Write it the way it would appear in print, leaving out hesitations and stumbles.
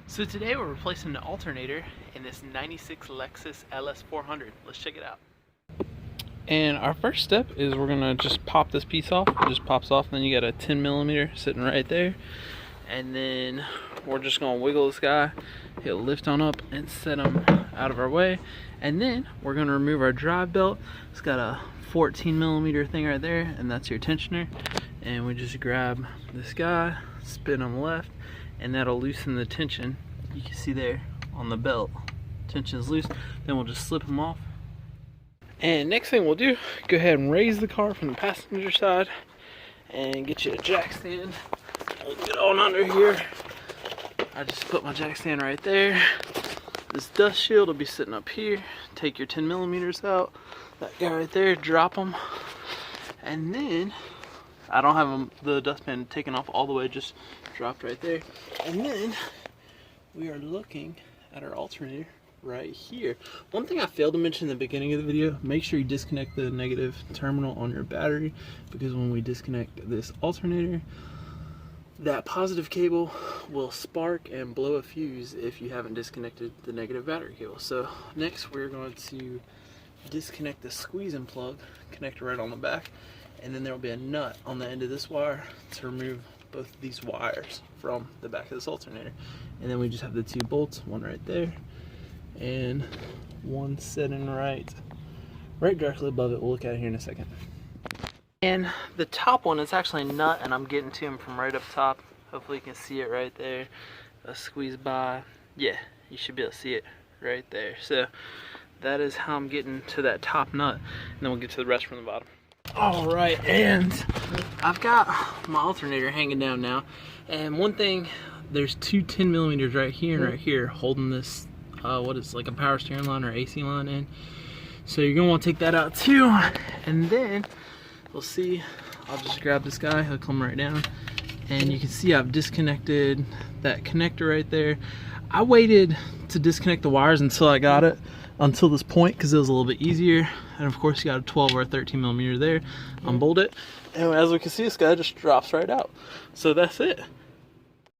So today we're replacing the alternator in this 96 Lexus LS400. Let's check it out. And our first step is we're gonna just pop this piece off. It just pops off, and then you got a 10mm sitting right there. And then we're just gonna wiggle this guy. He'll lift on up and set him out of our way. And then we're gonna remove our drive belt. It's got a 14mm thing right there, and that's your tensioner. And we just grab this guy, spin him left, and that'll loosen the tension. You can see there on the belt, tension's loose. Then we'll just slip them off. And next thing we'll do, go ahead and raise the car from the passenger side and get you a jack stand. We'll get on under here. I just put my jack stand right there. This dust shield will be sitting up here. Take your 10mm out, that guy right there, drop them. And then, I don't have the dustpan taken off all the way, just dropped right there. And then, we are looking at our alternator right here. One thing I failed to mention in the beginning of the video, make sure you disconnect the negative terminal on your battery, because when we disconnect this alternator, that positive cable will spark and blow a fuse if you haven't disconnected the negative battery cable. So next we're going to disconnect the squeeze and plug, connect it right on the back, and then there will be a nut on the end of this wire to remove both of these wires from the back of this alternator. And then we just have the two bolts, one right there and one sitting right directly above it. We'll look at it here in a second. And the top one is actually a nut, and I'm getting to him from right up top. Hopefully you can see it right there. A squeeze by, yeah, you should be able to see it right there. So that is how I'm getting to that top nut, and then we'll get to the rest from the bottom. All right, and I've got my alternator hanging down now. And one thing, there's two 10mm right here and right here holding this, what is like a power steering line or AC line in. So you're gonna want to take that out too. And then we'll see, I'll just grab this guy, he'll come right down. And you can see I've disconnected that connector right there. I waited to disconnect the wires until I got it, until this point, because it was a little bit easier. And of course you got a 12 or a 13mm there. Unbolt it, and as we can see, this guy just drops right out. So that's it.